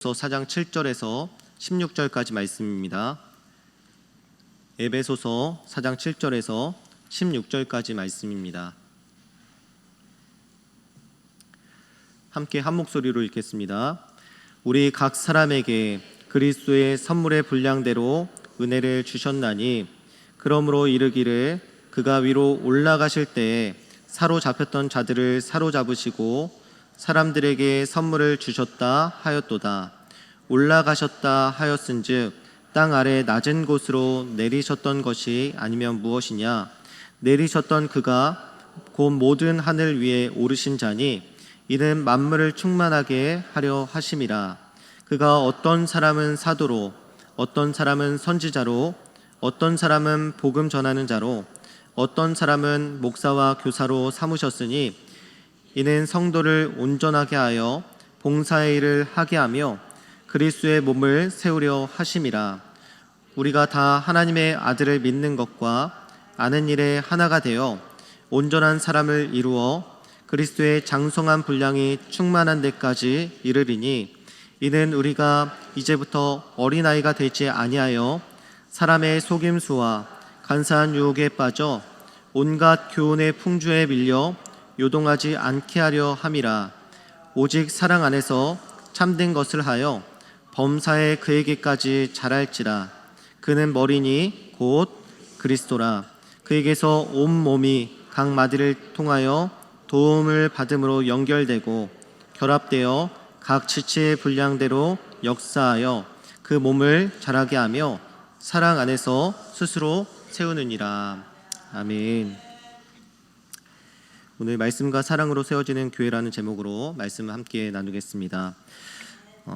4장 7절에서 16절까지 말씀입니다. 에베소서 4장 7절에서 16절까지 말씀입니다. 함께 한 목소리로 읽겠습니다. 우리 각 사람에게 그리스도의 선물의 분량대로 은혜를 주셨나니 그러므로 이르기를 그가 위로 올라가실 때에 사로잡혔던 자들을 사로잡으시고 사람들에게 선물을 주셨다 하였도다. 올라가셨다 하였은즉 땅 아래 낮은 곳으로 내리셨던 것이 아니면 무엇이냐? 내리셨던 그가 곧 모든 하늘 위에 오르신 자니 이는 만물을 충만하게 하려 하심이라. 그가 어떤 사람은 사도로, 어떤 사람은 선지자로, 어떤 사람은 복음 전하는 자로, 어떤 사람은 목사와 교사로 삼으셨으니 이는 성도를 온전하게 하여 봉사의 일을 하게 하며 그리스도의 몸을 세우려 하심이라. 우리가 다 하나님의 아들을 믿는 것과 아는 일에 하나가 되어 온전한 사람을 이루어 그리스도의 장성한 분량이 충만한 데까지 이르리니 이는 우리가 이제부터 어린아이가 되지 아니하여 사람의 속임수와 간사한 유혹에 빠져 온갖 교훈의 풍조에 밀려 요동하지 않게 하려 함이라. 오직 사랑 안에서 참된 것을 하여 범사에 그에게까지 자랄지라. 그는 머리니 곧 그리스도라. 그에게서 온 몸이 각 마디를 통하여 도움을 받음으로 연결되고 결합되어 각 지체의 분량대로 역사하여 그 몸을 자라게 하며 사랑 안에서 스스로 세우느니라. 아멘. 오늘 말씀과 사랑으로 세워지는 교회라는 제목으로 말씀을 함께 나누겠습니다.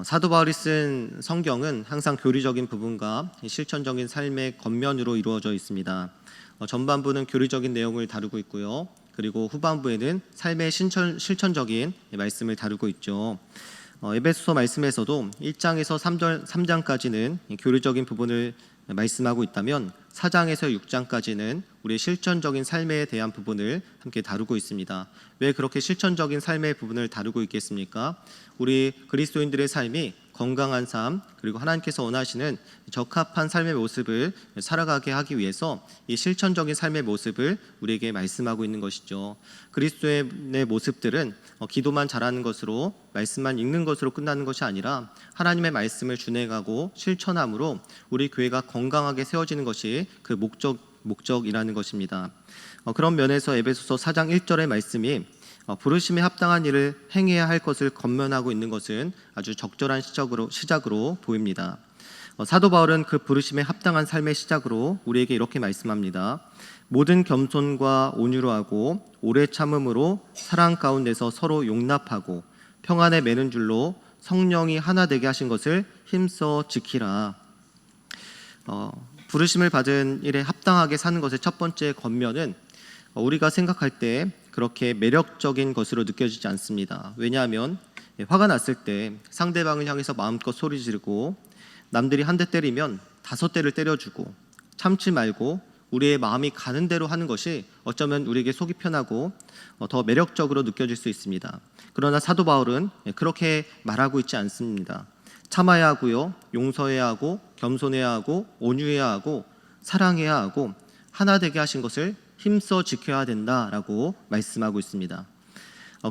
사도 바울이 쓴 성경은 항상 교리적인 부분과 실천적인 삶의 겉면으로 이루어져 있습니다. 전반부는 교리적인 내용을 다루고 있고요. 그리고 후반부에는 삶의 실천적인 말씀을 다루고 있죠. 에베소서 말씀에서도 1장에서 3장까지는 교리적인 부분을 말씀하고 있다면 4장에서 6장까지는 우리의 실천적인 삶에 대한 부분을 함께 다루고 있습니다. 왜 그렇게 실천적인 삶의 부분을 다루고 있겠습니까? 우리 그리스도인들의 삶이 건강한 삶, 그리고 하나님께서 원하시는 적합한 삶의 모습을 살아가게 하기 위해서 이 실천적인 삶의 모습을 우리에게 말씀하고 있는 것이죠. 그리스도의 모습들은 기도만 잘하는 것으로, 말씀만 읽는 것으로 끝나는 것이 아니라 하나님의 말씀을 준행하고 실천함으로 우리 교회가 건강하게 세워지는 것이 그 목적이라는 것입니다. 그런 면에서 에베소서 4장 1절의 말씀이 부르심에 합당한 일을 행해야 할 것을 권면하고 있는 것은 아주 적절한 시작으로 보입니다. 사도 바울은 그 부르심에 합당한 삶의 시작으로 우리에게 이렇게 말씀합니다. 모든 겸손과 온유로 하고 오래 참음으로 사랑 가운데서 서로 용납하고 평안에 매는 줄로 성령이 하나 되게 하신 것을 힘써 지키라. 부르심을 받은 일에 합당하게 사는 것의 첫 번째 권면은 우리가 생각할 때 그렇게 매력적인 것으로 느껴지지 않습니다. 왜냐하면 화가 났을 때 상대방을 향해서 마음껏 소리 지르고 남들이 한 대 때리면 5대를 때려주고 참지 말고 우리의 마음이 가는 대로 하는 것이 어쩌면 우리에게 속이 편하고 더 매력적으로 느껴질 수 있습니다. 그러나 사도 바울은 그렇게 말하고 있지 않습니다. 참아야 하고요, 용서해야 하고, 겸손해야 하고, 온유해야 하고, 사랑해야 하고, 하나 되게 하신 것을 힘써 지켜야 된다라고 말씀하고 있습니다.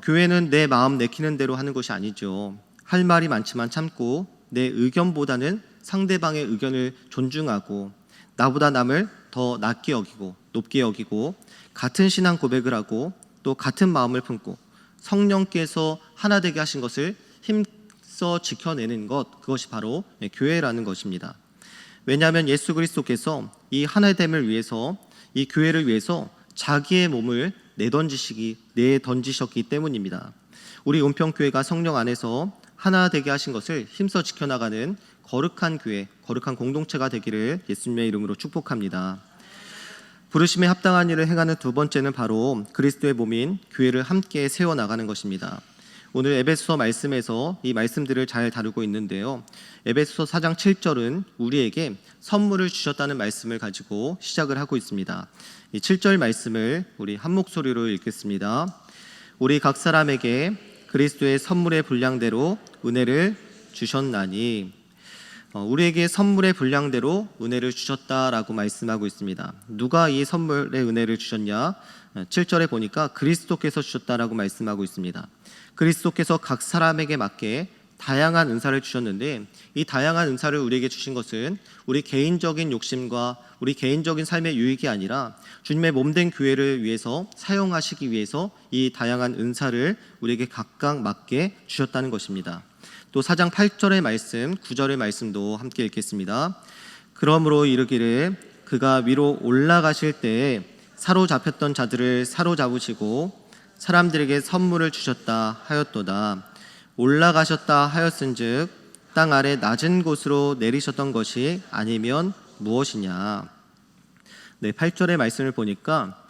교회는 내 마음 내키는 대로 하는 것이 아니죠. 할 말이 많지만 참고 내 의견보다는 상대방의 의견을 존중하고 나보다 남을 더 낮게 여기고 높게 여기고 같은 신앙 고백을 하고 또 같은 마음을 품고 성령께서 하나 되게 하신 것을 힘써 지켜내는 것, 그것이 바로 교회라는 것입니다. 왜냐하면 예수 그리스도께서 이 하나됨을 위해서, 이 교회를 위해서 자기의 몸을 내던지셨기 때문입니다. 우리 은평교회가 성령 안에서 하나 되게 하신 것을 힘써 지켜나가는 거룩한 교회, 거룩한 공동체가 되기를 예수님의 이름으로 축복합니다. 부르심에 합당한 일을 행하는 두 번째는 바로 그리스도의 몸인 교회를 함께 세워나가는 것입니다. 오늘 에베소서 말씀에서 이 말씀들을 잘 다루고 있는데요. 에베소서 4장 7절은 우리에게 선물을 주셨다는 말씀을 가지고 시작을 하고 있습니다. 이 7절 말씀을 우리 한 목소리로 읽겠습니다. 우리 각 사람에게 그리스도의 선물의 분량대로 은혜를 주셨나니 우리에게 선물의 분량대로 은혜를 주셨다라고 말씀하고 있습니다. 누가 이 선물의 은혜를 주셨냐? 7절에 보니까 그리스도께서 주셨다라고 말씀하고 있습니다. 그리스도께서 각 사람에게 맞게 다양한 은사를 주셨는데 이 다양한 은사를 우리에게 주신 것은 우리 개인적인 욕심과 우리 개인적인 삶의 유익이 아니라 주님의 몸된 교회를 위해서 사용하시기 위해서 이 다양한 은사를 우리에게 각각 맞게 주셨다는 것입니다. 또 4장 8절의 말씀, 9절의 말씀도 함께 읽겠습니다. 그러므로 이르기를 그가 위로 올라가실 때에 사로잡혔던 자들을 사로잡으시고 사람들에게 선물을 주셨다 하였도다. 올라가셨다 하였은즉 땅 아래 낮은 곳으로 내리셨던 것이 아니면 무엇이냐. 8절의 말씀을 보니까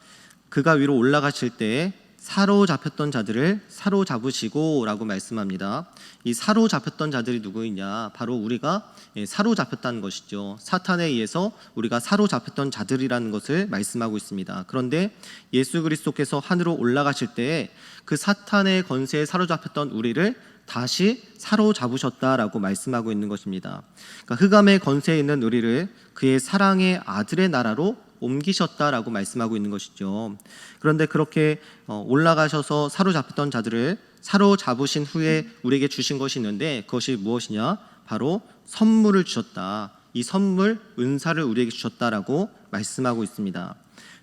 그가 위로 올라가실 때에 사로잡혔던 자들을 사로잡으시고 라고 말씀합니다. 이 사로잡혔던 자들이 누구이냐? 바로 우리가 사로잡혔다는 것이죠. 사탄에 의해서 우리가 사로잡혔던 자들이라는 것을 말씀하고 있습니다. 그런데 예수 그리스도께서 하늘로 올라가실 때에 그 사탄의 권세에 사로잡혔던 우리를 다시 사로잡으셨다라고 말씀하고 있는 것입니다. 그러니까 흑암의 권세에 있는 우리를 그의 사랑의 아들의 나라로 옮기셨다라고 말씀하고 있는 것이죠. 그런데 그렇게 올라가셔서 사로잡혔던 자들을 사로잡으신 후에 우리에게 주신 것이 있는데 그것이 무엇이냐? 바로 선물을 주셨다. 이 선물, 은사를 우리에게 주셨다라고 말씀하고 있습니다.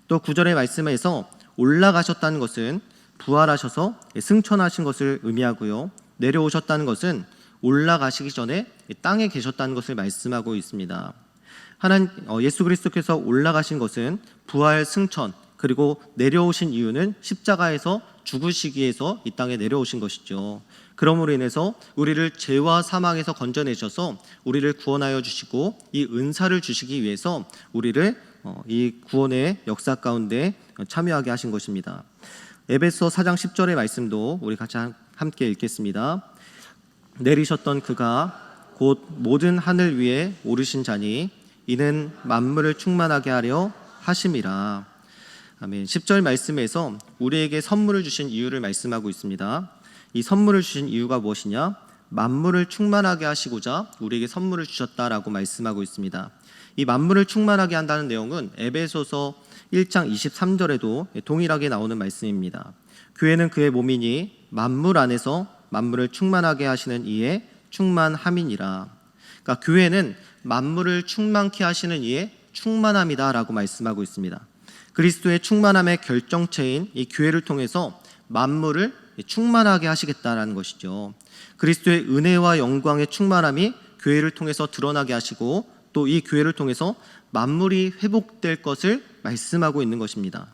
또 9절의 말씀에서 올라가셨다는 것은 부활하셔서 승천하신 것을 의미하고요. 내려오셨다는 것은 올라가시기 전에 땅에 계셨다는 것을 말씀하고 있습니다. 예수 그리스도께서 올라가신 것은 부활, 승천, 그리고 내려오신 이유는 십자가에서 죽으시기 위해서 이 땅에 내려오신 것이죠. 그러므로 인해서 우리를 죄와 사망에서 건져내셔서 우리를 구원하여 주시고 이 은사를 주시기 위해서 우리를 이 구원의 역사 가운데 참여하게 하신 것입니다. 에베소 4장 10절의 말씀도 우리 같이 함께 읽겠습니다. 내리셨던 그가 곧 모든 하늘 위에 오르신 자니 이는 만물을 충만하게 하려 하심이라. 아멘. 10절 말씀에서 우리에게 선물을 주신 이유를 말씀하고 있습니다. 이 선물을 주신 이유가 무엇이냐? 만물을 충만하게 하시고자 우리에게 선물을 주셨다라고 말씀하고 있습니다. 이 만물을 충만하게 한다는 내용은 에베소서 1장 23절에도 동일하게 나오는 말씀입니다. 교회는 그의 몸이니 만물 안에서 만물을 충만하게 하시는 이의 충만함이니라. 그러니까 교회는 만물을 충만케 하시는 이의 충만함이다라고 말씀하고 있습니다. 그리스도의 충만함의 결정체인 이 교회를 통해서 만물을 충만하게 하시겠다라는 것이죠. 그리스도의 은혜와 영광의 충만함이 교회를 통해서 드러나게 하시고 또 이 교회를 통해서 만물이 회복될 것을 말씀하고 있는 것입니다.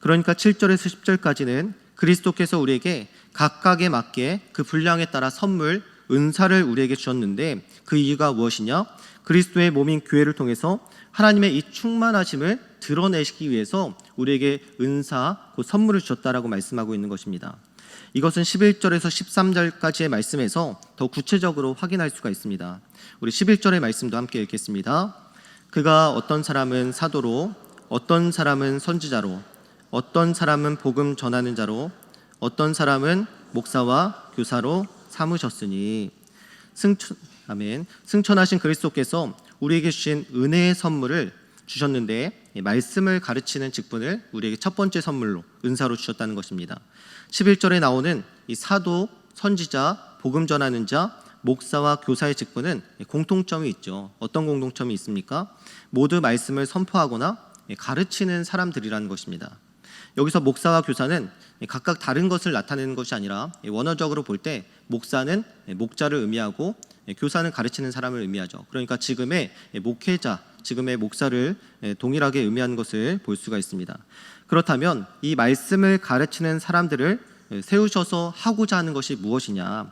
그러니까 7절에서 10절까지는 그리스도께서 우리에게 각각에 맞게 그 분량에 따라 선물, 은사를 우리에게 주셨는데 그 이유가 무엇이냐? 그리스도의 몸인 교회를 통해서 하나님의 이 충만하심을 드러내시기 위해서 우리에게 은사, 그 선물을 주셨다라고 말씀하고 있는 것입니다. 이것은 11절에서 13절까지의 말씀에서 더 구체적으로 확인할 수가 있습니다. 우리 11절의 말씀도 함께 읽겠습니다. 그가 어떤 사람은 사도로, 어떤 사람은 선지자로, 어떤 사람은 복음 전하는 자로, 어떤 사람은 목사와 교사로 삼으셨으니. 아멘. 승천하신 그리스도께서 우리에게 주신 은혜의 선물을 주셨는데 말씀을 가르치는 직분을 우리에게 첫 번째 선물로 은사로 주셨다는 것입니다. 11절에 나오는 이 사도, 선지자, 복음 전하는 자, 목사와 교사의 직분은 공통점이 있죠. 어떤 공통점이 있습니까? 모두 말씀을 선포하거나 가르치는 사람들이라는 것입니다. 여기서 목사와 교사는 각각 다른 것을 나타내는 것이 아니라 원어적으로 볼 때 목사는 목자를 의미하고 교사는 가르치는 사람을 의미하죠. 그러니까 지금의 목회자, 지금의 목사를 동일하게 의미하는 것을 볼 수가 있습니다. 그렇다면 이 말씀을 가르치는 사람들을 세우셔서 하고자 하는 것이 무엇이냐?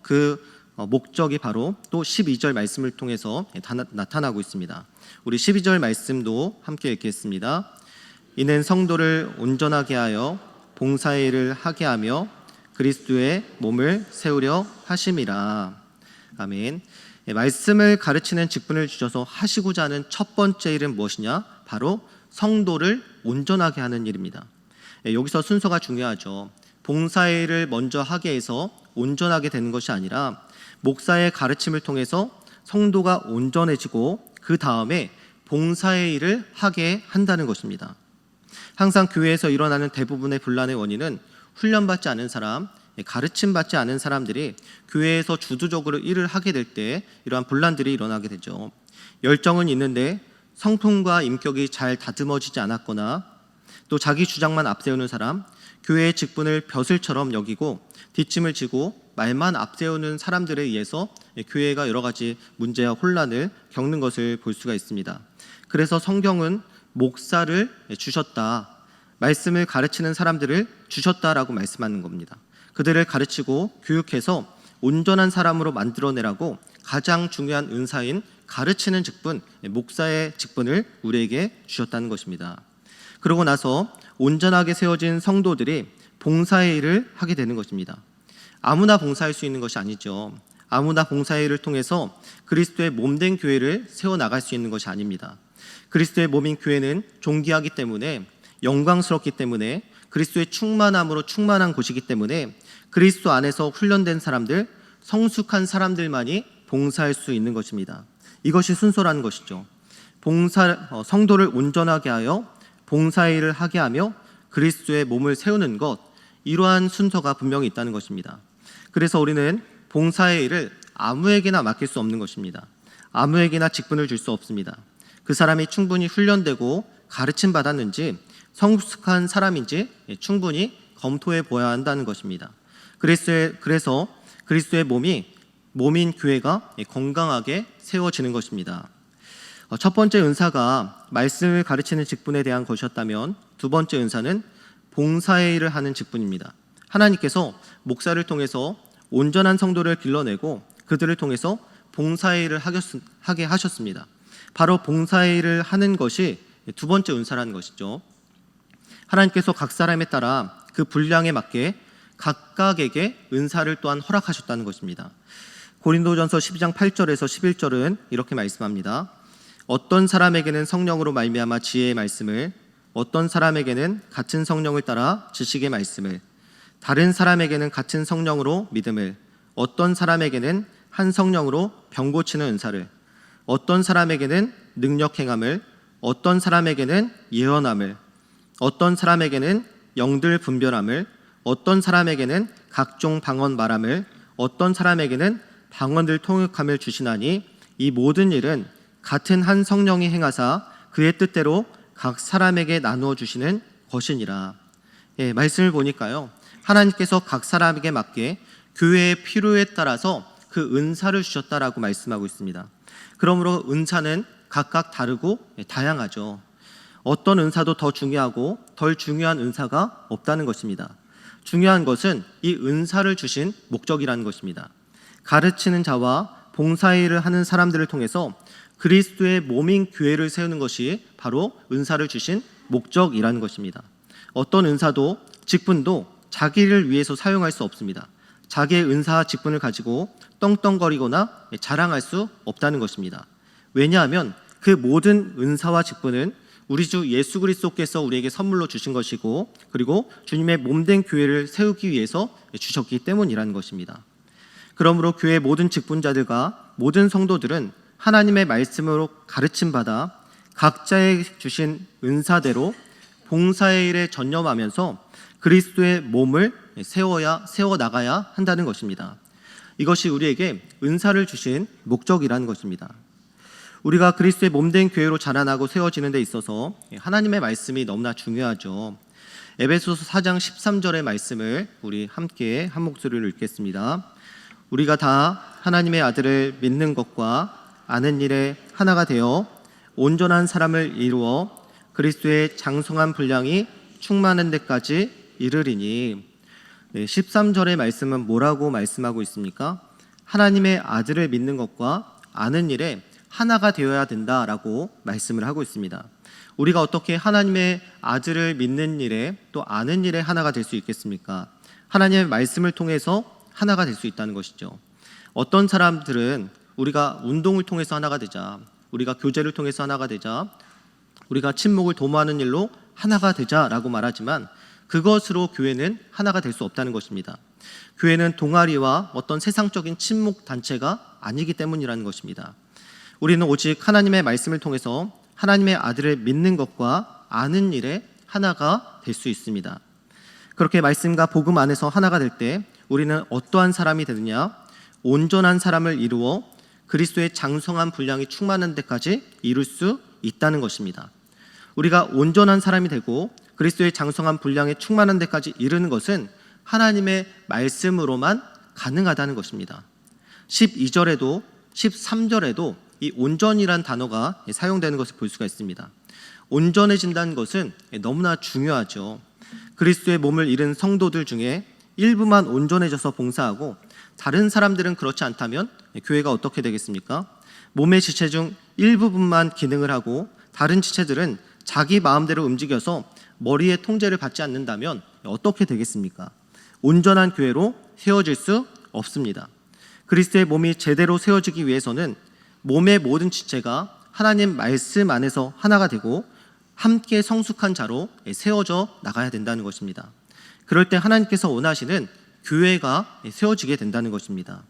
그 목적이 바로 또 12절 말씀을 통해서 나타나고 있습니다. 우리 12절 말씀도 함께 읽겠습니다. 이는 성도를 온전하게 하여 봉사의 일을 하게 하며 그리스도의 몸을 세우려 하심이라. 아멘. 말씀을 가르치는 직분을 주셔서 하시고자 하는 첫 번째 일은 무엇이냐? 바로 성도를 온전하게 하는 일입니다. 여기서 순서가 중요하죠. 봉사의 일을 먼저 하게 해서 온전하게 되는 것이 아니라 목사의 가르침을 통해서 성도가 온전해지고 그 다음에 봉사의 일을 하게 한다는 것입니다. 항상 교회에서 일어나는 대부분의 분란의 원인은 훈련받지 않은 사람, 가르침받지 않은 사람들이 교회에서 주도적으로 일을 하게 될 때 이러한 분란들이 일어나게 되죠. 열정은 있는데 성품과 인격이 잘 다듬어지지 않았거나 또 자기 주장만 앞세우는 사람, 교회의 직분을 벼슬처럼 여기고 뒷짐을 지고 말만 앞세우는 사람들에 의해서 교회가 여러 가지 문제와 혼란을 겪는 것을 볼 수가 있습니다. 그래서 성경은 목사를 주셨다, 말씀을 가르치는 사람들을 주셨다라고 말씀하는 겁니다. 그들을 가르치고 교육해서 온전한 사람으로 만들어내라고 가장 중요한 은사인 가르치는 직분, 목사의 직분을 우리에게 주셨다는 것입니다. 그러고 나서 온전하게 세워진 성도들이 봉사의 일을 하게 되는 것입니다. 아무나 봉사할 수 있는 것이 아니죠. 아무나 봉사의 일을 통해서 그리스도의 몸된 교회를 세워나갈 수 있는 것이 아닙니다. 그리스도의 몸인 교회는 존귀하기 때문에, 영광스럽기 때문에, 그리스도의 충만함으로 충만한 곳이기 때문에 그리스도 안에서 훈련된 사람들, 성숙한 사람들만이 봉사할 수 있는 것입니다. 이것이 순서라는 것이죠. 성도를 온전하게 하여 봉사의 일을 하게 하며 그리스도의 몸을 세우는 것, 이러한 순서가 분명히 있다는 것입니다. 그래서 우리는 봉사의 일을 아무에게나 맡길 수 없는 것입니다. 아무에게나 직분을 줄 수 없습니다. 그 사람이 충분히 훈련되고 가르침 받았는지, 성숙한 사람인지 충분히 검토해 보아야 한다는 것입니다. 그래서 그리스도의 몸인 교회가 건강하게 세워지는 것입니다. 첫 번째 은사가 말씀을 가르치는 직분에 대한 것이었다면, 두 번째 은사는 봉사의 일을 하는 직분입니다. 하나님께서 목사를 통해서 온전한 성도를 길러내고 그들을 통해서 봉사의 일을 하게 하셨습니다. 바로 봉사의 일을 하는 것이 두 번째 은사라는 것이죠. 하나님께서 각 사람에 따라 그 분량에 맞게 각각에게 은사를 또한 허락하셨다는 것입니다. 고린도전서 12장 8절에서 11절은 이렇게 말씀합니다. 어떤 사람에게는 성령으로 말미암아 지혜의 말씀을, 어떤 사람에게는 같은 성령을 따라 지식의 말씀을, 다른 사람에게는 같은 성령으로 믿음을, 어떤 사람에게는 한 성령으로 병 고치는 은사를, 어떤 사람에게는 능력 행함을, 어떤 사람에게는 예언함을, 어떤 사람에게는 영들 분별함을, 어떤 사람에게는 각종 방언 말함을, 어떤 사람에게는 방언들 통역함을 주시나니 이 모든 일은 같은 한 성령이 행하사 그의 뜻대로 각 사람에게 나누어 주시는 것이니라. 말씀을 보니까요, 하나님께서 각 사람에게 맞게 교회의 필요에 따라서 그 은사를 주셨다라고 말씀하고 있습니다. 그러므로 은사는 각각 다르고 다양하죠. 어떤 은사도 더 중요하고 덜 중요한 은사가 없다는 것입니다. 중요한 것은 이 은사를 주신 목적이라는 것입니다. 가르치는 자와 봉사의 일을 하는 사람들을 통해서 그리스도의 몸인 교회를 세우는 것이 바로 은사를 주신 목적이라는 것입니다. 어떤 은사도 직분도 자기를 위해서 사용할 수 없습니다. 자기의 은사 직분을 가지고 떵떵거리거나 자랑할 수 없다는 것입니다. 왜냐하면 그 모든 은사와 직분은 우리 주 예수 그리스도께서 우리에게 선물로 주신 것이고, 그리고 주님의 몸된 교회를 세우기 위해서 주셨기 때문이라는 것입니다. 그러므로 교회의 모든 직분자들과 모든 성도들은 하나님의 말씀으로 가르침받아 각자의 주신 은사대로 봉사의 일에 전념하면서 그리스도의 몸을 세워나가야 한다는 것입니다. 이것이 우리에게 은사를 주신 목적이라는 것입니다. 우리가 그리스도의 몸된 교회로 자라나고 세워지는 데 있어서 하나님의 말씀이 너무나 중요하죠. 에베소서 4장 13절의 말씀을 우리 함께 한 목소리로 읽겠습니다. 우리가 다 하나님의 아들을 믿는 것과 아는 일에 하나가 되어 온전한 사람을 이루어 그리스도의 장성한 분량이 충만한 데까지 이르리니. 13절의 말씀은 뭐라고 말씀하고 있습니까? 하나님의 아들을 믿는 것과 아는 일에 하나가 되어야 된다라고 말씀을 하고 있습니다. 우리가 어떻게 하나님의 아들을 믿는 일에 또 아는 일에 하나가 될 수 있겠습니까? 하나님의 말씀을 통해서 하나가 될 수 있다는 것이죠. 어떤 사람들은 우리가 운동을 통해서 하나가 되자, 우리가 교제를 통해서 하나가 되자, 우리가 친목을 도모하는 일로 하나가 되자라고 말하지만 그것으로 교회는 하나가 될 수 없다는 것입니다. 교회는 동아리와 어떤 세상적인 친목 단체가 아니기 때문이라는 것입니다. 우리는 오직 하나님의 말씀을 통해서 하나님의 아들을 믿는 것과 아는 일에 하나가 될 수 있습니다. 그렇게 말씀과 복음 안에서 하나가 될 때 우리는 어떠한 사람이 되느냐? 온전한 사람을 이루어 그리스도의 장성한 분량이 충만한 데까지 이룰 수 있다는 것입니다. 우리가 온전한 사람이 되고 그리스도의 장성한 분량에 충만한 데까지 이르는 것은 하나님의 말씀으로만 가능하다는 것입니다. 12절에도 13절에도 이 온전이란 단어가 사용되는 것을 볼 수가 있습니다. 온전해진다는 것은 너무나 중요하죠. 그리스도의 몸을 잃은 성도들 중에 일부만 온전해져서 봉사하고 다른 사람들은 그렇지 않다면 교회가 어떻게 되겠습니까? 몸의 지체 중 일부분만 기능을 하고 다른 지체들은 자기 마음대로 움직여서 머리의 통제를 받지 않는다면 어떻게 되겠습니까? 온전한 교회로 세워질 수 없습니다. 그리스도의 몸이 제대로 세워지기 위해서는 몸의 모든 지체가 하나님 말씀 안에서 하나가 되고 함께 성숙한 자로 세워져 나가야 된다는 것입니다. 그럴 때 하나님께서 원하시는 교회가 세워지게 된다는 것입니다.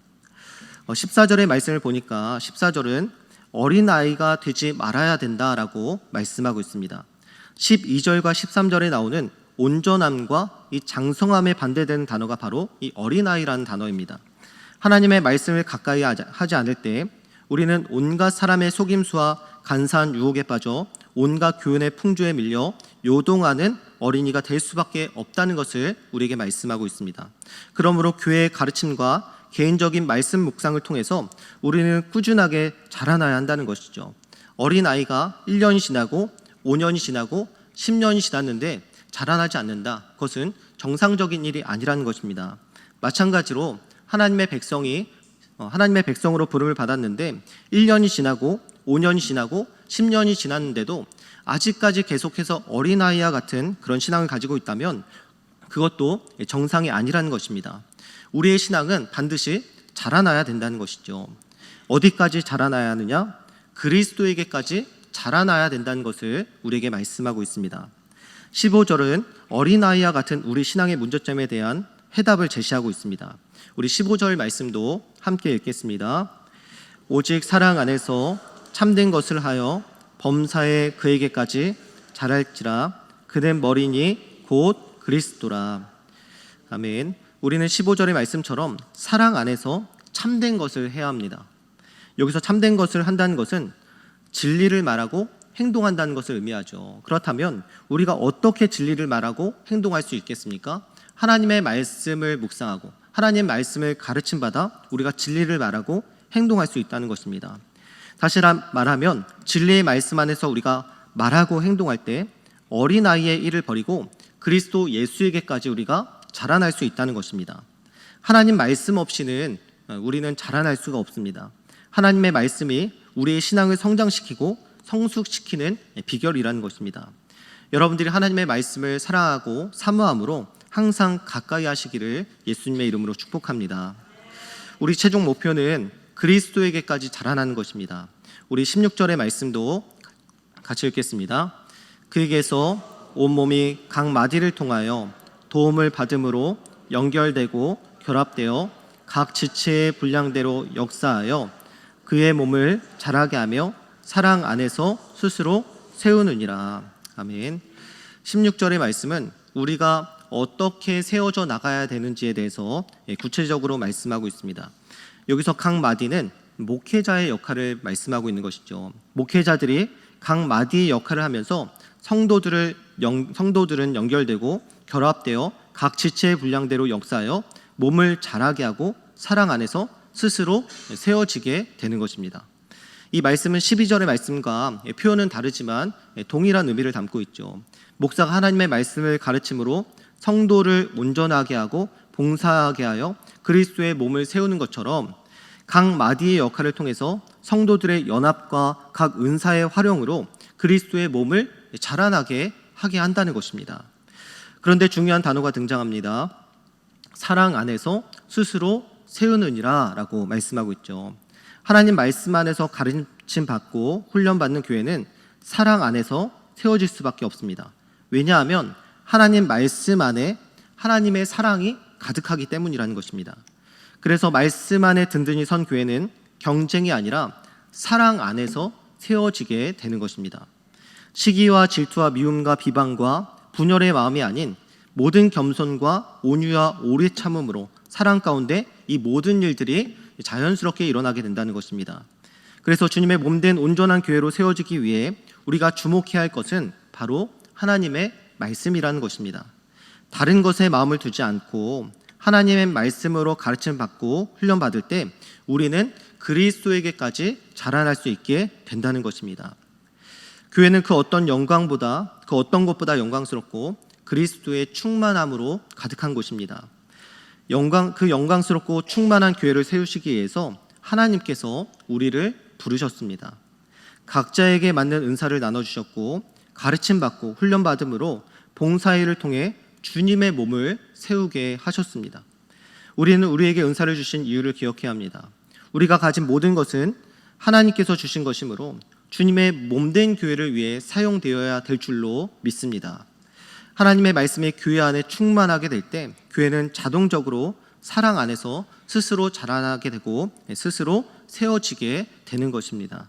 14절의 말씀을 보니까 14절은 어린아이가 되지 말아야 된다라고 말씀하고 있습니다. 12절과 13절에 나오는 온전함과 이 장성함에 반대되는 단어가 바로 이 어린아이라는 단어입니다. 하나님의 말씀을 가까이 하지 않을 때 우리는 온갖 사람의 속임수와 간사한 유혹에 빠져 온갖 교훈의 풍조에 밀려 요동하는 어린이가 될 수밖에 없다는 것을 우리에게 말씀하고 있습니다. 그러므로 교회의 가르침과 개인적인 말씀 묵상을 통해서 우리는 꾸준하게 자라나야 한다는 것이죠. 어린아이가 1년이 지나고 5년이 지나고 10년이 지났는데 자라나지 않는다. 그것은 정상적인 일이 아니라는 것입니다. 마찬가지로 하나님의 백성으로 부름을 받았는데 1년이 지나고 5년이 지나고 10년이 지났는데도 아직까지 계속해서 어린아이와 같은 그런 신앙을 가지고 있다면 그것도 정상이 아니라는 것입니다. 우리의 신앙은 반드시 자라나야 된다는 것이죠. 어디까지 자라나야 하느냐? 그리스도에게까지 자라나야 된다는 것을 우리에게 말씀하고 있습니다. 15절은 어린아이와 같은 우리 신앙의 문제점에 대한 해답을 제시하고 있습니다. 우리 15절 말씀도 함께 읽겠습니다. 오직 사랑 안에서 참된 것을 하여 범사에 그에게까지 자랄지라. 그는 머리니 곧 그리스도라. 아멘. 우리는 15절의 말씀처럼 사랑 안에서 참된 것을 해야 합니다. 여기서 참된 것을 한다는 것은 진리를 말하고 행동한다는 것을 의미하죠. 그렇다면 우리가 어떻게 진리를 말하고 행동할 수 있겠습니까? 하나님의 말씀을 묵상하고 하나님의 말씀을 가르침받아 우리가 진리를 말하고 행동할 수 있다는 것입니다. 다시 말하면 진리의 말씀 안에서 우리가 말하고 행동할 때 어린아이의 일을 버리고 그리스도 예수에게까지 우리가 자라날 수 있다는 것입니다. 하나님 말씀 없이는 우리는 자라날 수가 없습니다. 하나님의 말씀이 우리의 신앙을 성장시키고 성숙시키는 비결이라는 것입니다. 여러분들이 하나님의 말씀을 사랑하고 사모함으로 항상 가까이 하시기를 예수님의 이름으로 축복합니다. 우리 최종 목표는 그리스도에게까지 자라나는 것입니다. 우리 16절의 말씀도 같이 읽겠습니다. 그에게서 온몸이 각 마디를 통하여 도움을 받음으로 연결되고 결합되어 각 지체의 분량대로 역사하여 그의 몸을 자라게 하며 사랑 안에서 스스로 세우느니라. 아멘. 16절의 말씀은 우리가 어떻게 세워져 나가야 되는지에 대해서 구체적으로 말씀하고 있습니다. 여기서 각 마디는 목회자의 역할을 말씀하고 있는 것이죠. 목회자들이 각 마디의 역할을 하면서 성도들은 연결되고 결합되어 각 지체의 분량대로 역사하여 몸을 자라게 하고 사랑 안에서 스스로 세워지게 되는 것입니다. 이 말씀은 12절의 말씀과 표현은 다르지만 동일한 의미를 담고 있죠. 목사가 하나님의 말씀을 가르침으로 성도를 온전하게 하고 봉사하게 하여 그리스도의 몸을 세우는 것처럼 각 마디의 역할을 통해서 성도들의 연합과 각 은사의 활용으로 그리스도의 몸을 자라나게 하게 한다는 것입니다. 그런데 중요한 단어가 등장합니다. 사랑 안에서 스스로 세우느니라 라고 말씀하고 있죠. 하나님 말씀 안에서 가르침 받고 훈련받는 교회는 사랑 안에서 세워질 수밖에 없습니다. 왜냐하면 하나님 말씀 안에 하나님의 사랑이 가득하기 때문이라는 것입니다. 그래서 말씀 안에 든든히 선 교회는 경쟁이 아니라 사랑 안에서 세워지게 되는 것입니다. 시기와 질투와 미움과 비방과 분열의 마음이 아닌 모든 겸손과 온유와 오래 참음으로 사랑 가운데 이 모든 일들이 자연스럽게 일어나게 된다는 것입니다. 그래서 주님의 몸된 온전한 교회로 세워지기 위해 우리가 주목해야 할 것은 바로 하나님의 말씀이라는 것입니다. 다른 것에 마음을 두지 않고 하나님의 말씀으로 가르침 받고 훈련 받을 때 우리는 그리스도에게까지 자라날 수 있게 된다는 것입니다. 교회는 그 어떤 것보다 영광스럽고 그리스도의 충만함으로 가득한 곳입니다. 그 영광스럽고 충만한 교회를 세우시기 위해서 하나님께서 우리를 부르셨습니다. 각자에게 맞는 은사를 나눠주셨고 가르침 받고 훈련 받음으로 봉사일을 통해 주님의 몸을 세우게 하셨습니다. 우리는 우리에게 은사를 주신 이유를 기억해야 합니다. 우리가 가진 모든 것은 하나님께서 주신 것이므로 주님의 몸된 교회를 위해 사용되어야 될 줄로 믿습니다. 하나님의 말씀이 교회 안에 충만하게 될 때 교회는 자동적으로 사랑 안에서 스스로 자라나게 되고 스스로 세워지게 되는 것입니다.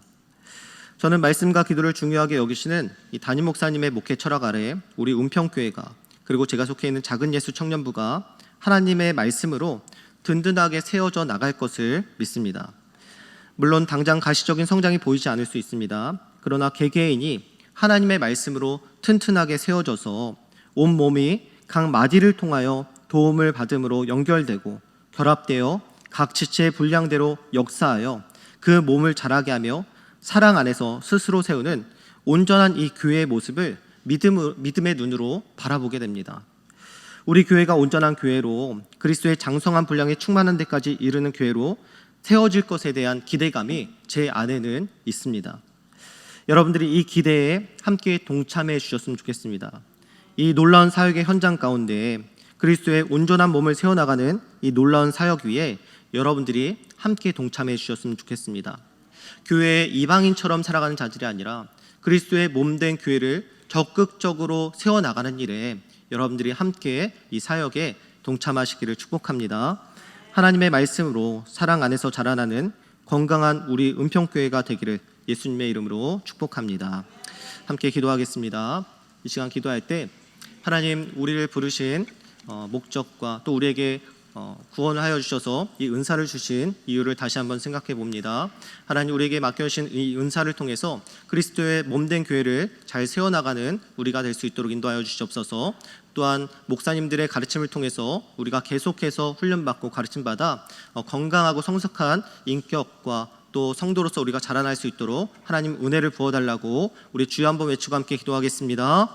저는 말씀과 기도를 중요하게 여기시는 이 담임 목사님의 목회 철학 아래 우리 은평교회가 그리고 제가 속해 있는 작은 예수 청년부가 하나님의 말씀으로 든든하게 세워져 나갈 것을 믿습니다. 물론 당장 가시적인 성장이 보이지 않을 수 있습니다. 그러나 개개인이 하나님의 말씀으로 튼튼하게 세워져서 온 몸이 각 마디를 통하여 도움을 받음으로 연결되고 결합되어 각 지체의 분량대로 역사하여 그 몸을 자라게 하며 사랑 안에서 스스로 세우는 온전한 이 교회의 모습을 믿음의 눈으로 바라보게 됩니다. 우리 교회가 온전한 교회로 그리스도의 장성한 분량에 충만한 데까지 이르는 교회로 세워질 것에 대한 기대감이 제 안에는 있습니다. 여러분들이 이 기대에 함께 동참해 주셨으면 좋겠습니다. 이 놀라운 사역의 현장 가운데 그리스도의 온전한 몸을 세워나가는 이 놀라운 사역 위에 여러분들이 함께 동참해 주셨으면 좋겠습니다. 교회의 이방인처럼 살아가는 자들이 아니라 그리스도의 몸된 교회를 적극적으로 세워나가는 일에 여러분들이 함께 이 사역에 동참하시기를 축복합니다. 하나님의 말씀으로 사랑 안에서 자라나는 건강한 우리 은평교회가 되기를 예수님의 이름으로 축복합니다. 함께 기도하겠습니다. 이 시간 기도할 때 하나님 우리를 부르신 목적과 또 우리에게 구원을 하여 주셔서 이 은사를 주신 이유를 다시 한번 생각해 봅니다. 하나님 우리에게 맡겨주신 이 은사를 통해서 그리스도의 몸된 교회를 잘 세워나가는 우리가 될 수 있도록 인도하여 주시옵소서. 또한 목사님들의 가르침을 통해서 우리가 계속해서 훈련받고 가르침받아 건강하고 성숙한 인격과 또 성도로서 우리가 자라날 수 있도록 하나님 은혜를 부어달라고 우리 주여 한번 외치고 함께 기도하겠습니다.